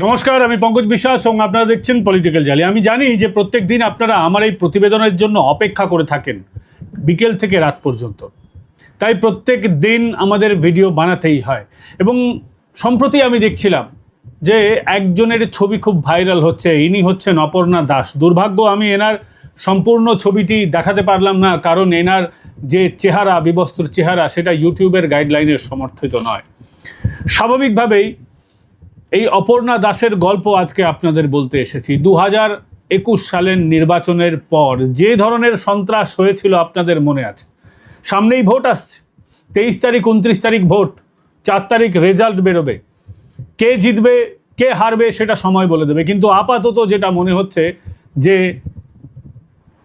নমস্কার, আমি পঙ্কজ বিশ্বাস এবং আপনারা দেখছেন পলিটিক্যাল জালি। আমি জানি যে প্রত্যেক দিন আপনারা আমার এই প্রতিবেদনের জন্য অপেক্ষা করে থাকেন বিকেল থেকে রাত পর্যন্ত, তাই প্রত্যেক দিন আমাদের ভিডিও বানাতেই হয়। এবং সম্প্রতি আমি দেখছিলাম যে একজনের ছবি খুব ভাইরাল হচ্ছে, ইনি হচ্ছেন অপর্ণা দাস। দুর্ভাগ্য আমি এনার সম্পূর্ণ ছবিটি দেখাতে পারলাম না, কারণ এনার যে চেহারা, বিবস্ত্র চেহারা, সেটা ইউটিউবের গাইডলাইনের সমর্থিত নয়। স্বাভাবিকভাবেই এই অপর্ণা দাসের গল্প আজকে আপনাদের বলতে এসেছি। 2021 সালের নির্বাচনের পর যে ধরনের সন্ত্রাস হয়েছিল আপনাদের মনে আছে। সামনেই ভোট আসছে, 23 তারিখ 29 তারিখ ভোট, 4 তারিখ রেজাল্ট বেরোবে। কে জিতবে কে হারবে সেটা সময় বলে দেবে, কিন্তু আপাতত যেটা মনে হচ্ছে যে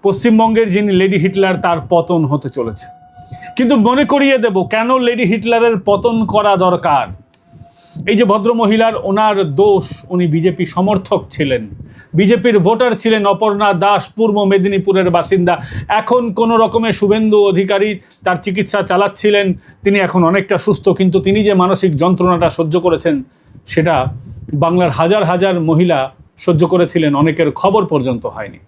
পশ্চিমবঙ্গের যিনি লেডি হিটলার, তার পতন হতে চলেছে। কিন্তু মনে করিয়ে দেব কেন লেডি হিটলারের পতন করা দরকার। এই যে ভদ্রমহিলার, ওনার দোষ, উনি বিজেপি সমর্থক ছিলেন, বিজেপির ভোটার ছিলেন। অপর্ণা দাস পূর্ব মেদিনীপুরের বাসিন্দা। এখন কোনো রকমে শুভেন্দু অধিকারী তার চিকিৎসা চালাচ্ছিলেন, তিনি এখন অনেকটা সুস্থ, কিন্তু তিনি যে মানসিক যন্ত্রণাটা সহ্য করেছেন সেটা বাংলার হাজার হাজার মহিলা সহ্য করেছিলেন, অনেকের খবর পর্যন্ত হয়নি।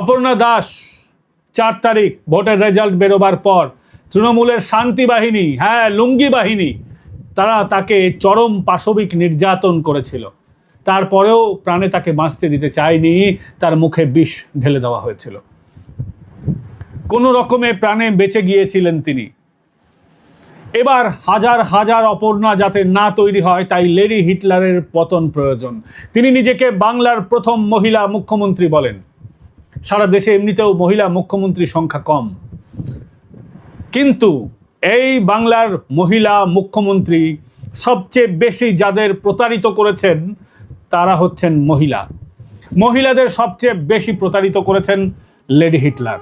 অপর্ণা দাস 4 তারিখ ভোটের রেজাল্ট বেরোবার পর তৃণমূলের শান্তি বাহিনী, হ্যাঁ লুঙ্গি বাহিনী, তারা তাকে চরম পাশবিক নির্যাতন করেছিল। তারপরেও প্রাণে তাকে বাঁচতে দিতে চায়নি, তার মুখে বিষ ঢেলে দেওয়া হয়েছিল। কোনো রকমে প্রাণে বেঁচে গিয়েছিলেন তিনি। এবার হাজার হাজার অপর্ণা যাতে না তৈরি হয়, তাই লেডি হিটলারের পতন প্রয়োজন। তিনি নিজেকে বাংলার প্রথম মহিলা মুখ্যমন্ত্রী বলেন। সারা দেশে এমনিতেও মহিলা মুখ্যমন্ত্রী সংখ্যা কম, কিন্তু এই বাংলার মহিলা মুখ্যমন্ত্রী সবচেয়ে বেশি যাদের প্রতারিত করেছেন তারা হচ্ছেন মহিলা। মহিলাদের সবচেয়ে বেশি প্রতারিত করেছেন লেডি হিটলার।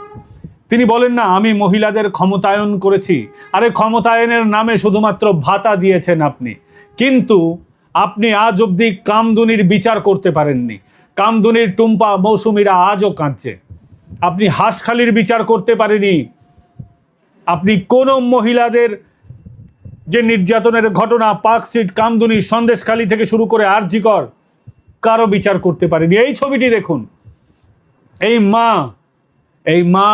তিনি বলেন না আমি মহিলাদের ক্ষমতায়ন করেছি। আরে ক্ষমতায়নের নামে শুধুমাত্র ভাতা দিয়েছেন আপনি, কিন্তু আপনি আজ অবধি কামদুনির বিচার করতে পারেননি। কামদুনির টুম্পা মৌসুমীরা আজও কাঁদছে। আপনি হাঁসখালির বিচার করতে পারেনি। আপনি কোনো মহিলাদের যে নির্যাতনের ঘটনা, পার্কস্ট্রিট, কামদুনি, সন্দেশখালী থেকে শুরু করে আরজি কর, কারো বিচার করতে পারেনি। এই ছবিটি দেখুন, এই মা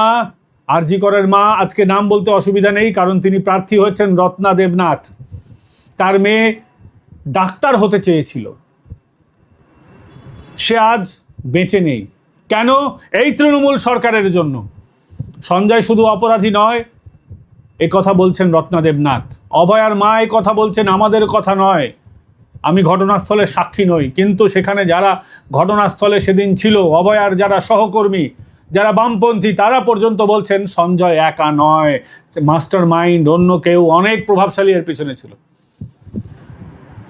আরজি করের মা, আজকে নাম বলতে অসুবিধা নেই কারণ তিনি প্রার্থী হয়েছেন রত্না দেবনাথ। তার মেয়ে ডাক্তার হতে চেয়েছিল, সে আজ বেঁচে নেই। কেন? এই তৃণমূল সরকারের জন্য। সঞ্জয় শুধু অপরাধী নয়, এ কথা বলছেন রত্না দেবনাথ। অভয়ার মা এ কথা বলছেন, আমাদের কথা নয়। আমি ঘটনাস্থলে সাক্ষী নই, কিন্তু সেখানে যারা ঘটনাস্থলে সেদিন ছিল, অভয়ার যারা সহকর্মী, যারা বামপন্থী, তারা পর্যন্ত বলছেন সঞ্জয় একা নয়, মাস্টার মাইন্ড অন্য কেউ অনেক প্রভাবশালী এর পিছনে ছিল।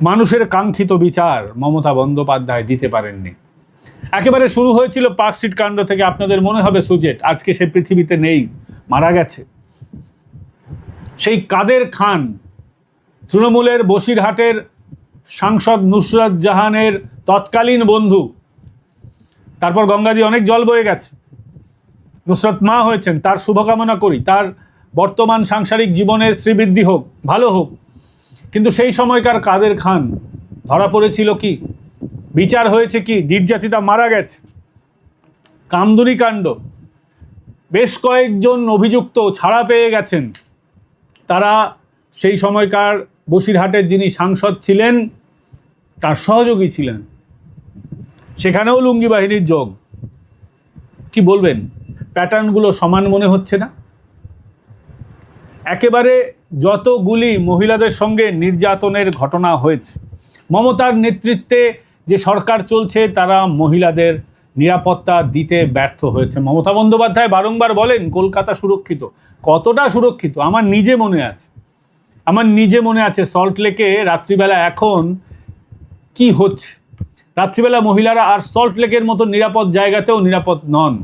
মানুষের কাঙ্ক্ষিত বিচার মমতা বন্দ্যোপাধ্যায় দিতে পারেননি। একেবারে শুরু হয়েছিল পার্কস্ট্রিট কাণ্ড থেকে। আপনাদের মনে হবে সুজেট, আজকে সে পৃথিবীতে নেই, মারা গেছে। সেই কাদের খান, তৃণমূলের বসিরহাটের সাংসদ নুসরত জাহানের তৎকালীন বন্ধু, তারপর গঙ্গা দিয়ে অনেক জল বয়ে গেছে, নুসরত মা হয়েছেন, তার শুভকামনা করি। তার বর্তমান সাংসারিক জীবনের শ্রীবৃদ্ধি হোক, ভালো হোক। কিন্তু সেই সময়কার কাদের খান ধরা পড়েছিল কি, বিচার হয়েছে কি, নির্যাতিতা মারা গেছে। কামদুনি কাণ্ড, বেশ কয়েকজন অভিযুক্ত ছাড়া পেয়ে গেছেন। তারা সেই সময়কার বসিরহাটের যিনি সাংসদ ছিলেন তার সহযোগী ছিলেন। সেখানেও লুঙ্গি বাহিনীর যোগ। কি বলবেন, প্যাটার্নগুলো সমান মনে হচ্ছে না? একেবারে যতগুলি মহিলাদের সঙ্গে নির্যাতনের ঘটনা হয়েছে, মমতার নেতৃত্বে যে সরকার চলছে তারা মহিলাদের নিরাপত্তা দিতে ব্যর্থ হয়েছে। মমতা বন্দ্যোপাধ্যায় বারংবার বলেন কলকাতা সুরক্ষিত। কতটা সুরক্ষিত আমার নিজে মনে আছে সল্টলেকে রাত্রিবেলা এখন কি হচ্ছে। রাত্রিবেলা মহিলারা আর সল্টলেকের মতো নিরাপদ জায়গাতেও নিরাপদ নন।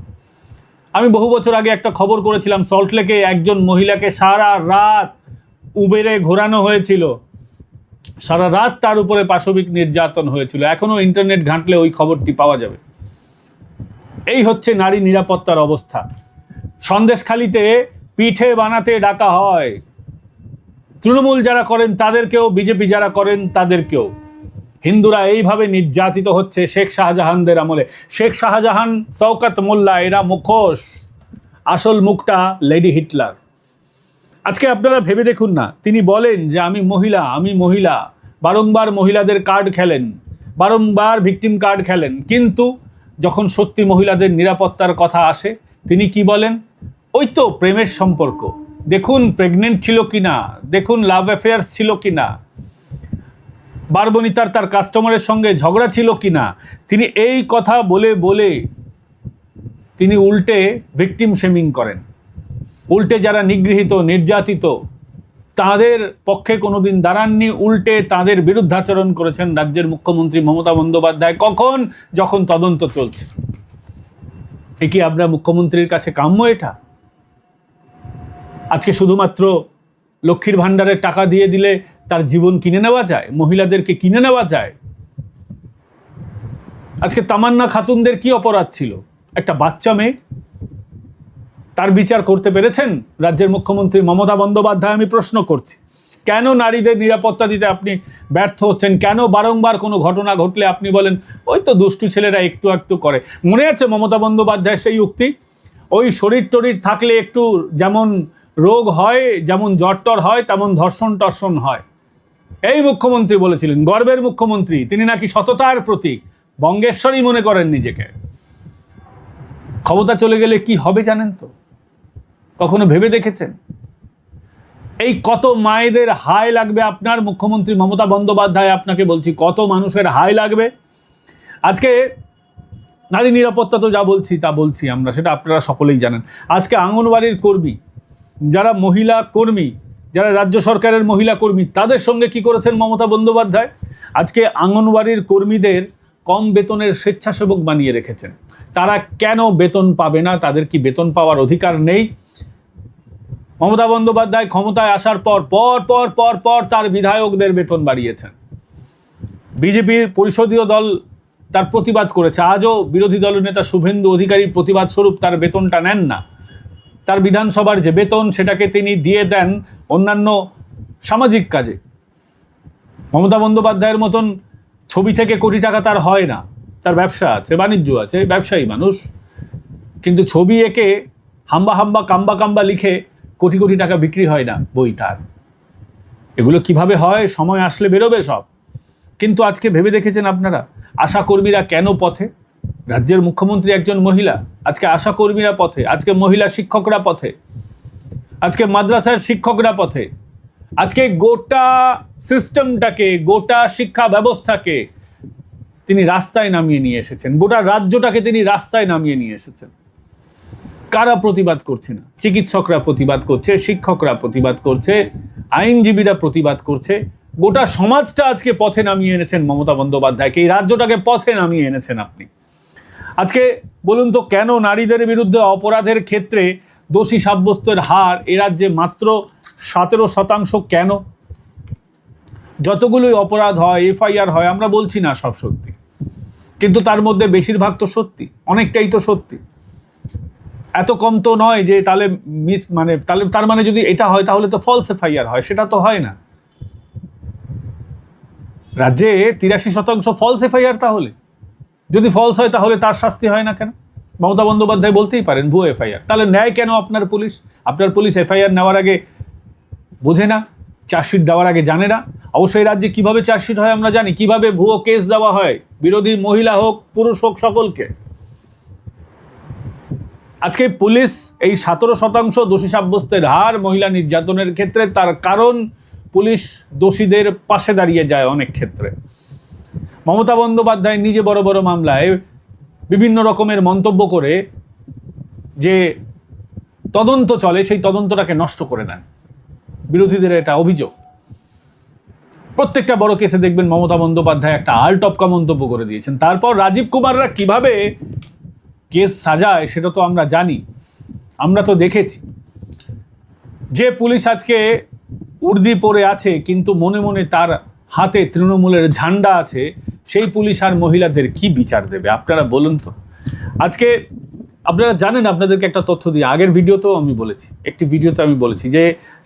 আমি বহু বছর আগে একটা খবর করেছিলাম, সল্টলেকে একজন মহিলাকে সারা রাত উবেরে ঘোরানো হয়েছিল, সারা রাত তার উপরে পাশবিক নির্যাতন হয়েছিল। এখনো ইন্টারনেট ঘাঁটলে ওই খবরটি পাওয়া যাবে। এই হচ্ছে নারী নিরাপত্তার অবস্থা। সন্দেশখালীতে পিঠে বানাতে ডাকা হয়, তৃণমূল যারা করেন তাদেরকেও, বিজেপি যারা করেন তাদেরকেও। হিন্দুরা এইভাবে নির্যাতিত হচ্ছে শেখ শাহজাহানদের আমলে। শেখ শাহজাহান, শওকত মোল্লা এরা মুখোশ, আসল মুখটা লেডি হিটলার। আজকে আপনারা ভেবে দেখুন না, তিনি বলেন যে আমি মহিলা, বারংবার মহিলাদের কার্ড খেলেন, বারংবার ভিকটিম কার্ড খেলেন, কিন্তু যখন সত্যি মহিলাদের নিরাপত্তার কথা আসে তিনি কি বলেন? ওই তো প্রেমের সম্পর্ক, দেখুন প্রেগনেন্ট ছিল কিনা, দেখুন লাভ অ্যাফেয়ার্স ছিল কিনা, বারবনিতার তার কাস্টমারের সঙ্গে ঝগড়া ছিল কিনা। তিনি এই কথা বলে বলে তিনি উল্টে ভিকটিম শেমিং করেন, উল্টে যারা নিগৃহীত, নির্যাতিত তাদের পক্ষে কোনোদিন দাঁড়াননি, উল্টে তাদের বিরুদ্ধাচরণ করেছেন রাজ্যের মুখ্যমন্ত্রী মমতা বন্দ্যোপাধ্যায়। কখন? যখন তদন্ত চলছে। এ কি আপনার মুখ্যমন্ত্রীর কাছে কাম্য এটা? আজকে শুধুমাত্র লক্ষ্মীর ভাণ্ডারের টাকা দিয়ে দিলে তার জীবন কিনে নেওয়া যায়, মহিলাদেরকে কিনে নেওয়া যায়? আজকে তামান্না খাতুনদের কি অপরাধ ছিল? একটা বাচ্চা মেয়ে, তার বিচার করতে পেরেছেন রাজ্যের মুখ্যমন্ত্রী মমতা বন্দ্যোপাধ্যায়? আমি প্রশ্ন করছি, কেন নারীদের নিরাপত্তা দিতে আপনি ব্যর্থ হচ্ছেন? কেন বারংবার কোনো ঘটনা ঘটলে আপনি বলেন ওই তো দুষ্টু ছেলেরা একটু একটু করে? মনে আছে মমতা বন্দ্যোপাধ্যায়ের সেই উক্তি, ওই শরীর টরীর থাকলে একটু যেমন রোগ হয়, যেমন জ্বর টর হয়, তেমন ধর্ষণ টর্ষণ হয়। এই মুখ্যমন্ত্রী বলেছিলেন, গর্বের মুখ্যমন্ত্রী, তিনি নাকি সততার প্রতীক, বঙ্গেশ্বরী মনে করেন নিজেকে। ক্ষমতা চলে গেলে কি হবে জানেন তো? কখনো ভেবে দেখেছেন? এই কত মায়েদের হাই লাগবে আপনার মুখ্যমন্ত্রী মমতা বন্দ্যোপাধ্যায়, আপনাকে বলছি, কত মানুষের হাই লাগবে। আজকে নারী নিরাপত্তা তো যা বলছি তা বলছি আমরা, সেটা আপনারা সকলেই জানেন। আজকে আঙ্গনওয়াড়ির কর্মী, যারা মহিলা কর্মী, যারা রাজ্য সরকারের মহিলা কর্মী, তাদের সঙ্গে কি করেছেন মমতা বন্দ্যোপাধ্যায়? আজকে আঙ্গনওয়াড়ির কর্মীদের কম বেতনের স্বেচ্ছাসেবক বানিয়ে রেখেছেন। তারা কেন বেতন পাবে না? তাদের কি বেতন পাওয়ার অধিকার নেই? মমতা বন্দ্যোপাধ্যায় ক্ষমতায় আসার পর পর পর পর পর তার বিধায়কদের বেতন বাড়িয়েছেন। বিজেপির পরিষদীয় দল তার প্রতিবাদ করেছে, আজও বিরোধী দলনেতা শুভেন্দু অধিকারী প্রতিবাদ স্বরূপ তার বেতনটা নেন না। তার বিধানসভার যে বেতন সেটাকে তিনি দিয়ে দেন অন্যান্য সামাজিক কাজে। মমতা বন্দ্যোপাধ্যায়ের মতন ছবি থেকে কোটি টাকা তার হয় না, তার ব্যবসা আছে, বাণিজ্য আছে, ব্যবসায়ী মানুষ, কিন্তু ছবি এঁকে হাম্বা হাম্বা কাম্বা কাম্বা লিখে কোটি কোটি টাকা বিক্রি হয় না বই তার। এগুলো কিভাবে হয়? সময় আসলে বেরোবে সব। কিন্তু আজকে ভেবে দেখেছেন আপনারা আশা কর্মীরা কেন পথে? রাজ্যের মুখ্যমন্ত্রী একজন মহিলা, আজকে আশা কর্মীরা পথে, আজকে মহিলা শিক্ষকরা পথে, আজকে মাদ্রাসার শিক্ষকরা পথে, আজকে গোটা সিস্টেমটাকে, গোটা শিক্ষা ব্যবস্থাকে তিনি রাস্তায় নামিয়ে নিয়ে এসেছেন, গোটা রাজ্যটাকে তিনি রাস্তায় নামিয়ে নিয়ে এসেছেন। কারা প্রতিবাদ করছে না? চিকিৎসকরা প্রতিবাদ করছে, শিক্ষকরা প্রতিবাদ করছে, আইনজীবীরা প্রতিবাদ করছে। গোটা সমাজটা আজকে পথে নামিয়ে এনেছেন মমতা বন্দ্যোপাধ্যায়কে, এই রাজ্যটাকে পথে নামিয়ে এনেছেন আপনি। আজকে বলুন তো, কেন নারীদের বিরুদ্ধে অপরাধের ক্ষেত্রে দোষী সাব্যস্তের হার এ রাজ্যে মাত্র 17%? কেন? যতগুলোই অপরাধ হয়, এফআইআর হয়, আমরা বলছি না সব সত্যি, কিন্তু তার মধ্যে বেশিরভাগ তো সত্যি, অনেকটাই তো সত্যি। এত কম তো নয় যে তাহলে তার মানে যদি এটা হয় তাহলে তো ফলস এফআইআর হয়, সেটা তো হয় না। রাজ্যে 83% ফলস এফআইআর, তাহলে যদি ফলস হয় তাহলে তার শাস্তি হয় না কেন? মমতা বন্দ্যোপাধ্যায় বলতেই পারেন ভুয়ো এফআইআর। তাহলে নেয় কেন আপনার পুলিশ? আপনার পুলিশ এফআইআর নেওয়ার আগে বোঝে না? চার্জশিট দেওয়ার আগে জানে না? অবশ্যই রাজ্যে কিভাবে চার্জশিট হয় আমরা জানি, কিভাবে ভুয়ো কেস দেওয়া হয় বিরোধী মহিলা হোক পুরুষ হোক সকলকে। আজকে পুলিশ এই 17% দোষী সাব্যস্তের হার মহিলা নির্যাতনের ক্ষেত্রে, তার কারণ পুলিশ দোষীদের পাশে দাঁড়িয়ে যায় অনেক ক্ষেত্রে। মমতা বন্দ্যোপাধ্যায় নিজে বড় বড় মামলায় বিভিন্ন রকমের মন্তব্য করে যে তদন্ত চলে, সেই তদন্তটাকে নষ্ট করে দেন। বিরোধীদের এটা অভিযোগ। প্রত্যেকটা বড় কেসে দেখবেন মমতা বন্দ্যোপাধ্যায় একটা আলটপকা মন্তব্য করে দিয়েছেন। তারপর রাজীব কুমাররা কিভাবে কেস সাজায় সেটা তো আমরা জানি, আমরা তো দেখেছি। যে পুলিশ আজকে উর্দি পরে আছে কিন্তু মনে মনে তার হাতে তৃণমূলের ঝান্ডা আছে, সেই পুলিশ আর মহিলাদের কি বিচার দেবে আপনারা বলুন তো? আজকে আপনারা জানেন, আপনাদেরকে একটা তথ্য দিই, আগের ভিডিওতেও আমি বলেছি, একটি ভিডিওতে আমি বলেছি যে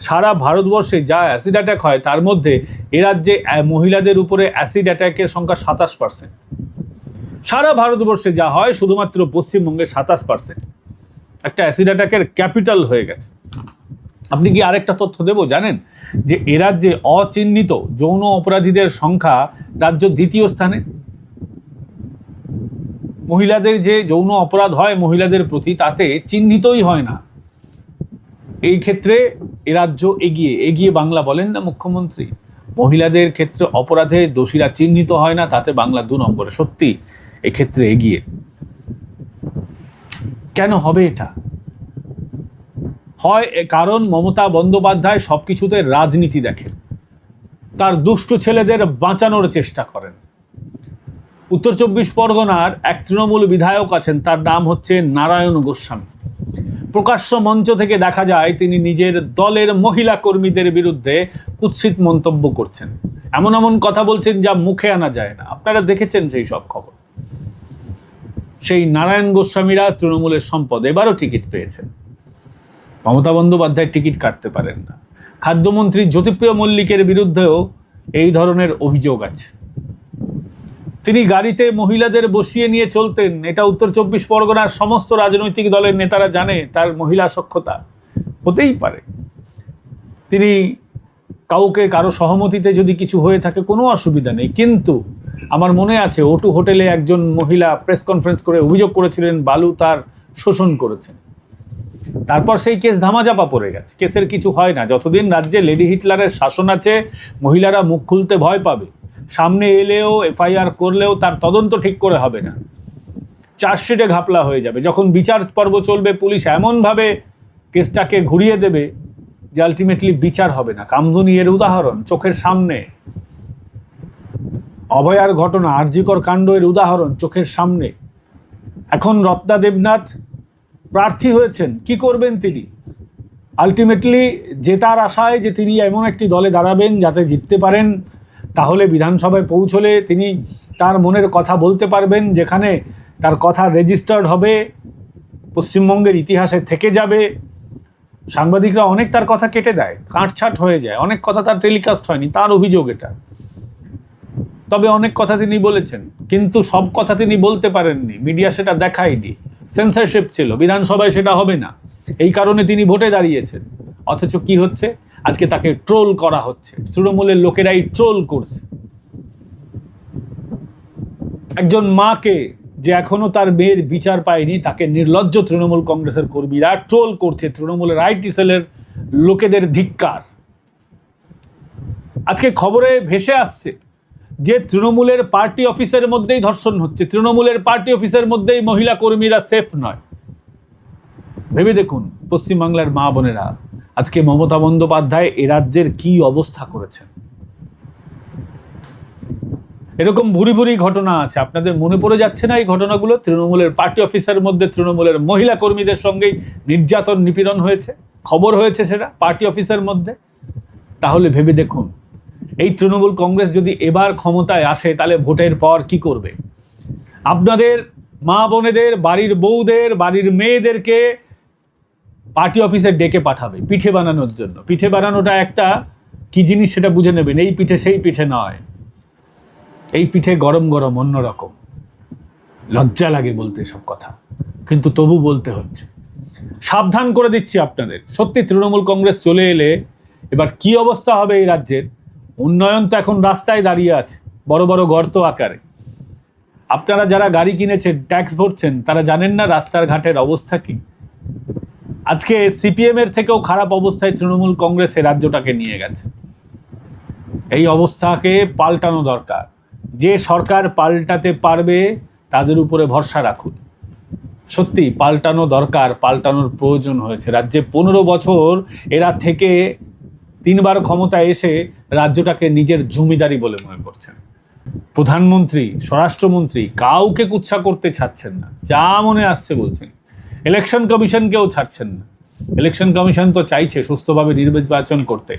সারা ভারতবর্ষে যা অ্যাসিড অ্যাটাক হয় তার মধ্যে এ রাজ্যে মহিলাদের উপরে অ্যাসিড অ্যাটাকের সংখ্যা 27%। সারা ভারতবর্ষে যা হয় শুধুমাত্র পশ্চিমবঙ্গে 27%। একটা অ্যাসিড অ্যাটাকের ক্যাপিটাল হয়ে গেছে। আপনি কি আরেকটা তথ্য দেব, জানেন যে এ রাজ্যে অচিহ্নিত যৌন অপরাধীদের সংখ্যা রাজ্য দ্বিতীয় স্থানে। মহিলাদের যে যৌন অপরাধ হয় মহিলাদের প্রতি, তাতে চিহ্নিতই হয় না। এই ক্ষেত্রে এ রাজ্য এগিয়ে বাংলা বলেন না মুখ্যমন্ত্রী। মহিলাদের ক্ষেত্রে অপরাধে দোষীরা চিহ্নিত হয় না, তাতে বাংলা 2 নম্বরে। সত্যি এক্ষেত্রে এগিয়ে। কেন হবে এটা? হয় কারণ মমতা বন্দ্যোপাধ্যায় সবকিছুতে রাজনীতি দেখেন, তার দুষ্টু ছেলেদের বাঁচানোর চেষ্টা করেন। উত্তর 24 পরগনার এক তৃণমূল বিধায়ক আছেন, তার নাম হচ্ছে নারায়ণ গোস্বামী। প্রকাশ্য মঞ্চ থেকে দেখা যায় তিনি নিজের দলের মহিলা কর্মীদের বিরুদ্ধে কুৎসিত মন্তব্য করছেন, এমন এমন কথা বলছেন যা মুখে আনা যায় না। আপনারা দেখেছেন সেই সব খবর। সেই নারায়ণ গোস্বামীরা তৃণমূলের সম্পদ, এবারও টিকিট পেয়েছেন। মমতা বন্দ্যোপাধ্যায় টিকিট কাটতে পারেন না। খাদ্যমন্ত্রী জ্যোতিপ্রিয় মল্লিকের বিরুদ্ধেও এই ধরনের অভিযোগ আছে। তিনি গাড়িতে মহিলাদের বসিয়ে নিয়ে চলতেন, এটা উত্তর 24 পরগনার সমস্ত রাজনৈতিক দলের নেতারা জানে। তার মহিলা সখ্যতা হতেই পারে। তিনি কারো সহমতিতে যদি কিছু হয়ে থাকে কোনো অসুবিধা নেই, কিন্তু আমার মনে আছে O2 হোটেলে একজন মহিলা প্রেস কনফারেন্স করে অভিযোগ করেছিলেন বালু তার শোষণ করেছেন। তারপর সেই কেস ধামাচাপা পড়ে গেছে, কেসের কিছু হয় না। যতদিন রাজ্যে লেডি হিটলারের শাসন আছে মহিলারা মুখ খুলতে ভয় পাবে। সামনে এলেও FIR করলেও তার তদন্ত ঠিক করে হবে না, চার্জশিটে ঘাপলা হয়ে যাবে। যখন বিচার পর্ব চলবে পুলিশ এমনভাবে কেসটাকে ঘুরিয়ে দেবে যে আলটিমেটলি বিচার হবে না। কামদুনি এর উদাহরণ, চোখের সামনে। অভয়ার ঘটনা, আরজিকর কাণ্ড এর উদাহরণ, চোখের সামনে। এখন রত্না দেবনাথ প্রার্থী হয়েছেন, কি করবেন তিনি? আলটিমেটলি জেতার আশায় যে তিনি এমন একটি দলে দাঁড়াবেন যাতে জিততে পারেন, তাহলে বিধানসভায় পৌঁছলে তিনি তার মনের কথা বলতে পারবেন, যেখানে তার কথা রেজিস্টার্ড হবে, পশ্চিমবঙ্গের ইতিহাসে থেকে যাবে। সাংবাদিকরা অনেক তার কথা কেটে দেয়, কাটছাট হয়ে যায়, অনেক কথা তার টেলিকাস্ট হয়নি, তার অভিযোগ এটা। তবে অনেক কথা তিনি বলেছেন, কিন্তু সব কথা তিনি বলতে পারেননি, মিডিয়া সেটা দেখায়নি, সেন্সরশিপ ছিল। বিধানসভায় সেটা হবে না, এই কারণে তিনি ভোটে দাঁড়িয়েছেন। অথচ কি হচ্ছে, আজকে তাকে ট্রোল করা হচ্ছে, তৃণমূলের লোকেরাই ট্রোল করছে। একজন মাকে যে এখনো তার মেয়ের বিচার পায়নি, তাকে নির্লজ্জ তৃণমূল কংগ্রেসের কর্মীরা ট্রোল করছে। তৃণমূলের IT সেলের লোকেদের ধিক্কার। আজকে খবরে ভেসে আসছে যে তৃণমূলের পার্টি অফিসের মধ্যেই ধর্ষণ হচ্ছে, তৃণমূলের পার্টি অফিসের মধ্যেই মহিলা কর্মীরা সেফ নয়। ভেবে দেখুন পশ্চিমবাংলার মা বোনেরা, আজকে মমতা বন্দ্যোপাধ্যায় এ রাজ্যের কি অবস্থা করেছেন। এরকম ভুরি ভুরি ঘটনা আছে, আপনাদের মনে পড়ে যাচ্ছে না এই ঘটনাগুলো? তৃণমূলের পার্টি অফিসের মধ্যে তৃণমূলের মহিলা কর্মীদের সঙ্গেই নির্যাতন নিপীড়ন হয়েছে, খবর হয়েছে সেটা পার্টি অফিসের মধ্যে। তাহলে ভেবে দেখুন, এই তৃণমূল কংগ্রেস যদি এবার ক্ষমতায় আসে তাহলে ভোটের পর কি করবে? আপনাদের মা বোনেদের, বাড়ির বউদের, বাড়ির মেয়েদেরকে পার্টি অফিসে ডেকে পাঠাবে পিঠে বানানোর জন্য। পিঠে বানানোটা একটা কি জিনিস সেটা বুঝে নেবেন। এই পিঠে সেই পিঠে নয়, এই পিঠে গরম গরম অন্যরকম। লজ্জা লাগে বলতে সব কথা, কিন্তু তবু বলতে হচ্ছে। সাবধান করে দিচ্ছি আপনাদের, সত্যি তৃণমূল কংগ্রেস চলে এলে এবার কি অবস্থা হবে এই রাজ্যের। উন্নয়ন তো এখন রাস্তায় দাঁড়িয়ে আছে, বড় বড় গর্ত আকারে। আপনারা যারা গাড়ি কিনেছেন, ট্যাক্স ভরছেন, তারা জানেন না রাস্তার ঘাটের অবস্থা কি। আজকে CPM এর থেকেও খারাপ অবস্থায় তৃণমূল কংগ্রেস এই রাজ্যটাকে নিয়ে গেছে। এই অবস্থাকে পাল্টানো দরকার। যে সরকার পাল্টাতে পারবে তাদের উপরে ভরসা রাখুন। সত্যি পাল্টানো দরকার, পাল্টানোর প্রয়োজন হয়েছে। রাজ্যে 15 বছর এরা থেকে 3 বার ক্ষমতায় এসে রাজ্যটাকে নিজের জমিদারি বলে মনে করছেন। প্রধানমন্ত্রী, স্বরাষ্ট্রমন্ত্রী কাউকে কুৎসা করতে ছাড়ছেন না, যা মনে আসছে বলছেন। ইলেকশন কমিশনকেও ছাড়ছেন না। ইলেকশন কমিশন তো চাইছে সুস্থভাবে নির্বাচন করতে।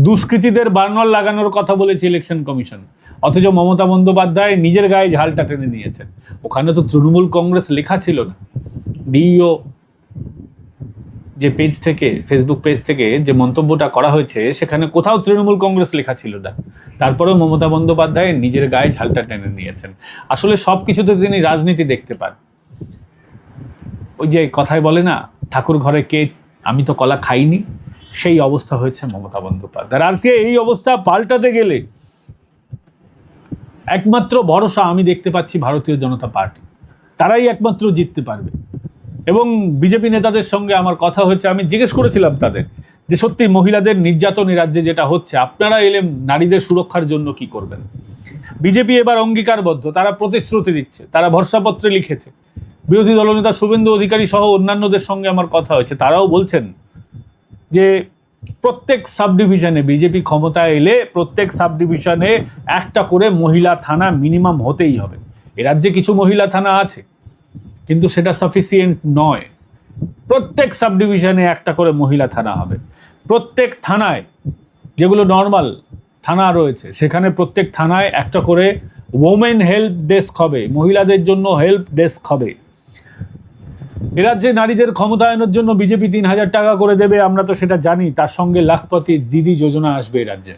দুষ্কৃতীদের বার্নার লাগানোর কথা বলেছে ইলেকশন কমিশন, অথচ মমতা বন্দ্যোপাধ্যায় নিজের গায়ে ঝালটা টেনে নিয়েছেন। ওখানে তো তৃণমূল কংগ্রেস লেখা ছিল না, ডিইও যে পেজ থেকে, ফেসবুক পেজ থেকে যে মন্তব্যটা করা হয়েছে সেখানে কোথাও তৃণমূল কংগ্রেস লেখা ছিল না। তারপরেও মমতা বন্দ্যোপাধ্যায় নিজের গায়ে ঝালটা টেনে নিয়েছেন। আসলে সব কিছুতে তিনি রাজনীতি দেখতে পান। ওই যে কথায় বলে না, ঠাকুর ঘরে কে, আমি তো কলা খাইনি, সেই অবস্থা হয়েছে মমতা বন্দ্যোপাধ্যায়। আজকে এই অবস্থা পাল্টাতে গেলে একমাত্র ভরসা আমি দেখতে পাচ্ছি ভারতীয় জনতা পার্টি। তারাই একমাত্র জিততে পারবে। এবং বিজেপি নেতাদের সঙ্গে আমার কথা হয়েছে, আমি জিজ্ঞেস করেছিলাম তাদের যে সত্যি মহিলাদের নির্যাতন রাজ্যে যেটা হচ্ছে, আপনারা এলে নারীদের সুরক্ষার জন্য কি করবেন। বিজেপি এবার অঙ্গীকারবদ্ধ, তারা প্রতিশ্রুতি দিচ্ছে, তারা ভরসাপত্রে লিখেছে। বিরোধী দলনেতা শুভেন্দু অধিকারী সহ অন্যান্যদের সঙ্গে আমার কথা হয়েছে, তারাও বলছেন যে প্রত্যেক সাব ডিভিশনে বিজেপি ক্ষমতায় এলে প্রত্যেক সাব ডিভিশনে একটা করে মহিলা থানা মিনিমাম হতেই হবে। এ রাজ্যে কিছু মহিলা থানা আছে, কিন্তু সেটা সাফিসিয়েন্ট নয়। প্রত্যেক সাব ডিভিশনে একটা করে মহিলা থানা হবে। প্রত্যেক থানায়, যেগুলো নর্মাল থানা রয়েছে, সেখানে প্রত্যেক থানায় একটা করে ওমেন হেল্প ডেস্ক হবে, মহিলাদের জন্য হেল্প ডেস্ক হবে। এ রাজ্যে নারীদের ক্ষমতায়নের জন্য বিজেপি ৩,০০০ টাকা করে দেবে, আমরা তো সেটা জানি। তার সঙ্গে লাখপতি দিদি যোজনা আসবে এ রাজ্যে।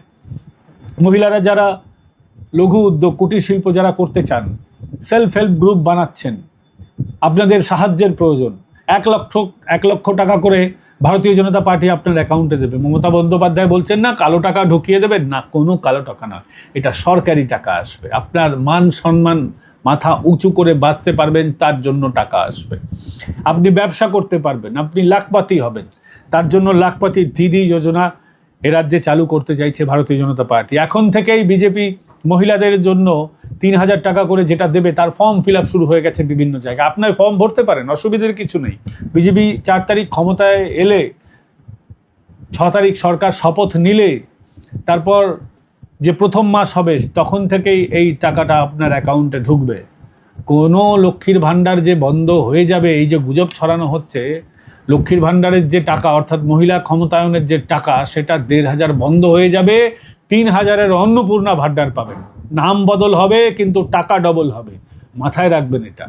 মহিলারা যারা লঘু উদ্যোগ, কুটির শিল্প যারা করতে চান, সেলফ হেল্প গ্রুপ বানাচ্ছেন, আপনাদের সাহায্যের প্রয়োজন, ১ লক্ষ টাকা করে ভারতীয় জনতা পার্টি আপনার অ্যাকাউন্টে দেবে। মমতা বন্দ্যোপাধ্যায় বলছেন না কালো টাকা ঢুকিয়ে দেবেন, না, কোনো কালো টাকা নয়, এটা সরকারি টাকা আসবে। আপনার মান সম্মান মাথা উঁচু করে বাঁচতে পারবেন, তার জন্য টাকা আসবে। আপনি ব্যবসা করতে পারবেন, আপনি লাখপতি হবেন, তার জন্য লাখপতি দিদি যোজনা এ রাজ্যে চালু করতে চাইছে ভারতীয় জনতা পার্টি। এখন থেকেই বিজেপি মহিলাদের জন্য ৩,০০০ টাকা করে যেটা দেবে, তার ফর্ম ফিল আপ শুরু হয়ে গেছে বিভিন্ন জায়গায়। আপনার ফর্ম ভরতে পারেন, অসুবিধার কিছু নেই। বিজেপি ৪ তারিখ ক্ষমতায় এলে, ৬ তারিখ সরকার শপথ নিলে, তারপর যে প্রথম মাস হবে তখন থেকেই এই টাকাটা আপনার অ্যাকাউন্টে ঢুকবে। কোনো লক্ষ্মীর ভাণ্ডার যে বন্ধ হয়ে যাবে, এই যে গুজব ছড়ানো হচ্ছে, লক্ষ্মীর ভাণ্ডারের যে টাকা অর্থাৎ মহিলা ক্ষমতায়নের যে টাকা, সেটা ১,৫০০ বন্ধ হয়ে যাবে। ৩,০০০-এর অন্নপূর্ণা ভাণ্ডার পাবেন। নাম বদল হবে কিন্তু টাকা ডবল হবে, মাথায় রাখবেন এটা।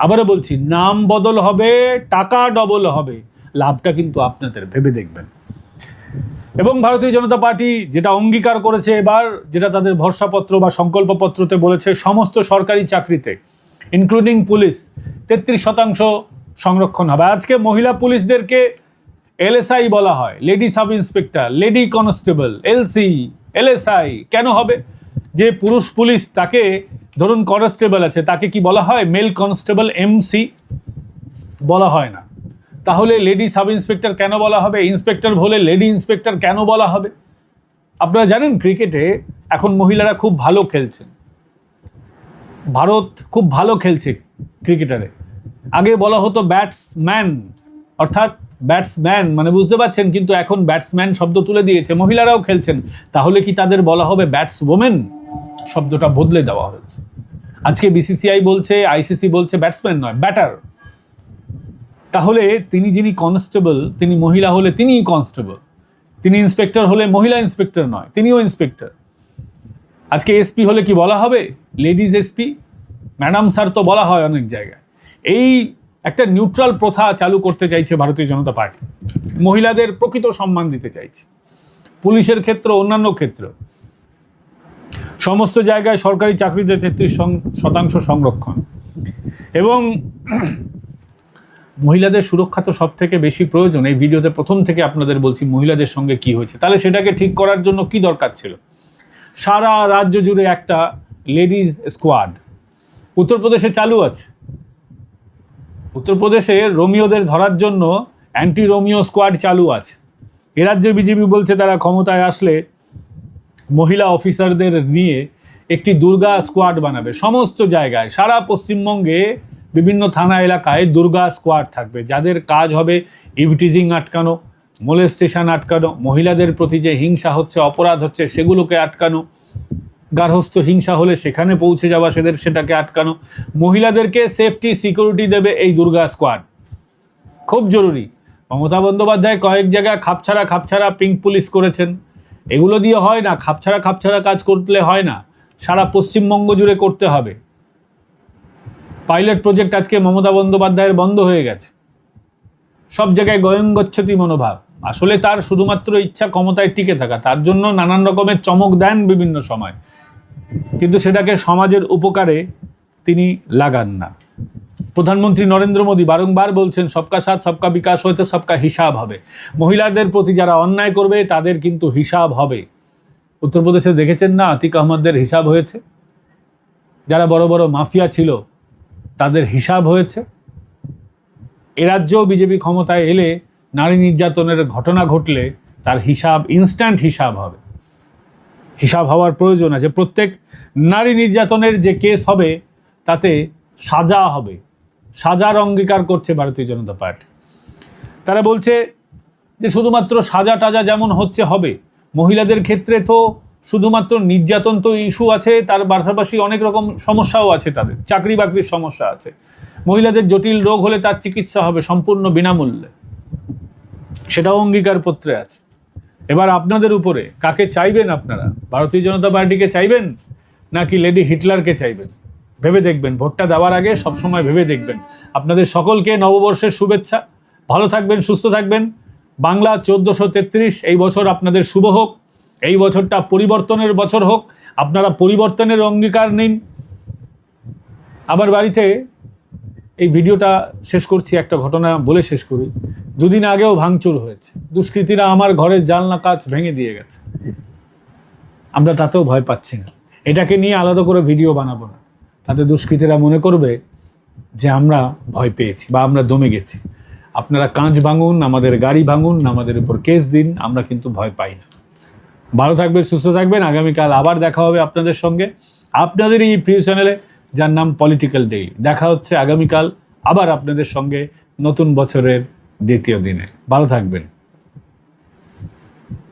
আবারও বলছি, নাম বদল হবে, টাকা ডবল হবে, লাভটা কিন্তু আপনাদের, ভেবে দেখবেন। এবং ভারতীয় জনতা পার্টি যেটা অঙ্গীকার করেছে এবার, যেটা তাদের ভরসাপত্র বা সংকল্পপত্রতে বলেছে, সমস্ত সরকারি চাকরিতে ইনক্লুডিং পুলিশ ৩৩% সংরক্ষণ হবে। আজকে মহিলা পুলিশদেরকে এলএসআই বলা হয়, lady sub inspector, lady constable, LC, LSI. কেন হবে? যে পুরুষ পুলিশ, তাকে ধরুন কনস্টেবল আছে, তাকে কি বলা হয়? মেল কনস্টেবল, এমসি বলা হয় না। তাহলে লেডি সাব ইন্সপেক্টর কেন বলা হবে? ইন্সপেক্টর হলে লেডি ইন্সপেক্টর কেন বলা হবে? আপনারা জানেন ক্রিকেটে এখন মহিলারা খুব ভালো খেলছেন, ভারত খুব ভালো খেলছে ক্রিকেটারে। আগে বলা হতো ব্যাটসম্যান, অর্থাৎ ব্যাটসম্যান মানে বুঝতে পারছেন, কিন্তু এখন ব্যাটসম্যান শব্দ তুলে দিয়েছে, মহিলারাও খেলছেন। তাহলে কি তাদের বলা হবে ব্যাটসওমেন? শব্দটা বদলে দেওয়া হয়েছে। আজকে বিসিসিআই বলছে, আইসিসি বলছে ব্যাটসম্যান নয়, ব্যাটার। তাহলে তিনি যিনি কনস্টেবল, তিনি মহিলা হলে তিনিই কনস্টেবল, তিনি ইন্সপেক্টর হলে মহিলা ইন্সপেক্টর নয়, তিনিও ইন্সপেক্টর। আজকে এসপি হলে কি বলা হবে? লেডিজ এসপি, ম্যাডাম স্যার তো বলা হয় অনেক জায়গায়। এই একটা নিউট্রাল প্রথা চালু করতে চাইছে ভারতীয় জনতা পার্টি, মহিলাদের প্রকৃত সম্মান দিতে চাইছে। পুলিশের ক্ষেত্র, অন্যান্য ক্ষেত্র, সমস্ত জায়গায় সরকারি চাকরিতে ৩৩% সংরক্ষণ। এবং মহিলাদের সুরক্ষা তো সব থেকে বেশি প্রয়োজন। এই ভিডিওতে প্রথম থেকে আপনাদের বলছি মহিলাদের সঙ্গে কি হয়েছে। তাহলে সেটাকে ঠিক করার জন্য কি দরকার ছিল? সারা রাজ্য জুড়ে একটা লেডিজ স্কোয়াড উত্তরপ্রদেশে চালু আছে। উত্তরপ্রদেশে রোমিওদের ধরার জন্য অ্যান্টি রোমিও স্কোয়াড চালু আছে। এ রাজ্যে বিজেপি বলছে তারা ক্ষমতায় আসলে মহিলা অফিসারদের নিয়ে একটি দুর্গা স্কোয়াড বানাবে। সমস্ত জায়গায়, সারা পশ্চিমবঙ্গে বিভিন্ন থানা এলাকায় দুর্গা স্কোয়াড থাকবে, যাদের কাজ হবে ইভটিজিং আটকানো, মোলেস্টেশন আটকানো, মহিলাদের প্রতি যে হিংসা হচ্ছে, অপরাধ হচ্ছে, সেগুলোকে আটকানো, গার্হস্থ্য হিংসা হলে সেখানে পৌঁছে যাওয়া, সেটাকে আটকানো, মহিলাদেরকে সেফটি সিকিউরিটি দেবে এই দুর্গা স্কোয়াড। খুব জরুরি। মমতা বন্দ্যোপাধ্যায় কয়েক জায়গায় খাপছাড়া পিঙ্ক পুলিশ করেছেন। এগুলো দিয়ে হয় না, খাপছাড়া কাজ করলে হয় না, সারা পশ্চিমবঙ্গ জুড়ে করতে হবে। পাইলট প্রজেক্ট আজকে মমতা বন্দ্যোপাধ্যায়ের বন্ধ হয়ে গেছে, সব জায়গায় গয়ঙ্গচ্ছতি মনোভাব। আসলে তার শুধুমাত্র ইচ্ছা ক্ষমতায় টিকে থাকা, তার জন্য নানান রকমের চমক দেন বিভিন্ন সময়, কিন্তু সেটাকে সমাজের উপকারে তিনি লাগান না। প্রধানমন্ত্রী নরেন্দ্র মোদী বারংবার বলছেন সবকা সাথ সবকা বিকাশ হয়েছে, সবকা হিসাব হবে। মহিলাদের প্রতি যারা অন্যায় করবে তাদের কিন্তু হিসাব হবে। উত্তরপ্রদেশে দেখেছেন না, আতিক আহমদের হিসাব হয়েছে, যারা বড় বড় মাফিয়া ছিল তাদের হিসাব হয়েছে। এ রাজ্যেও বিজেপি ক্ষমতায় এলে নারী নির্যাতনের ঘটনা ঘটলে তার হিসাব, ইনস্ট্যান্ট হিসাব হবে। হিসাব হওয়ার প্রয়োজন আছে। প্রত্যেক নারী নির্যাতনের যে কেস হবে তাতে সাজা হবে, সাজার অঙ্গীকার করছে ভারতীয় জনতা পার্টি। তারা বলছে যে শুধুমাত্র সাজা টাজা যেমন হচ্ছে হবে, মহিলাদের ক্ষেত্রে তো শুধুমাত্র নির্যাতন তো ইস্যু আছে, তার পাশাপাশি অনেক রকম সমস্যাও আছে, তাদের চাকরি বাকরির সমস্যা আছে। মহিলাদের জটিল রোগ হলে তার চিকিৎসা হবে সম্পূর্ণ বিনামূল্যে, সেটাও অঙ্গীকারপত্রে আছে। এবার আপনাদের উপরে, কাকে চাইবেন আপনারা? ভারতীয় জনতা পার্টিকে চাইবেন নাকি লেডি হিটলারকে চাইবেন? ভেবে দেখবেন, ভোটটা দেওয়ার আগে সবসময় ভেবে দেখবেন। আপনাদের সকলকে নববর্ষের শুভেচ্ছা। ভালো থাকবেন, সুস্থ থাকবেন। বাংলা 1433 এই বছর আপনাদের শুভ হোক। এই বছরটা পরিবর্তনের বছর হোক, আপনারা পরিবর্তনের অঙ্গীকার নিন। আবার বাড়িতে এই ভিডিওটা শেষ করছি, একটা ঘটনা বলে শেষ করি। দুদিন আগেও ভাঙচুর হয়েছে, দুষ্কৃতীরা আমার ঘরের জানলা কাচ ভেঙে দিয়ে গেছে। আমরা তাতেও ভয় পাচ্ছি না, এটাকে নিয়ে আলাদা করে ভিডিও বানাবো না, তাতে দুষ্কৃতীরা মনে করবে যে আমরা ভয় পেয়েছি বা আমরা দমে গেছি। আপনারা কাঁচ ভাঙুন, আমাদের গাড়ি ভাঙুন, আমাদের উপর কেস দিন, আমরা কিন্তু ভয় পাই না। ভালো থাকবেন, সুস্থ থাকবেন। আগামীকাল আবার দেখা হবে আপনাদের সঙ্গে, আপনাদের এই প্রিয় চ্যানেলে, যার নাম পলিটিক্যাল ডেইলি। দেখা হচ্ছে আগামীকাল আবার আপনাদের সঙ্গে নতুন বছরের দ্বিতীয় দিনে। ভালো থাকবেন।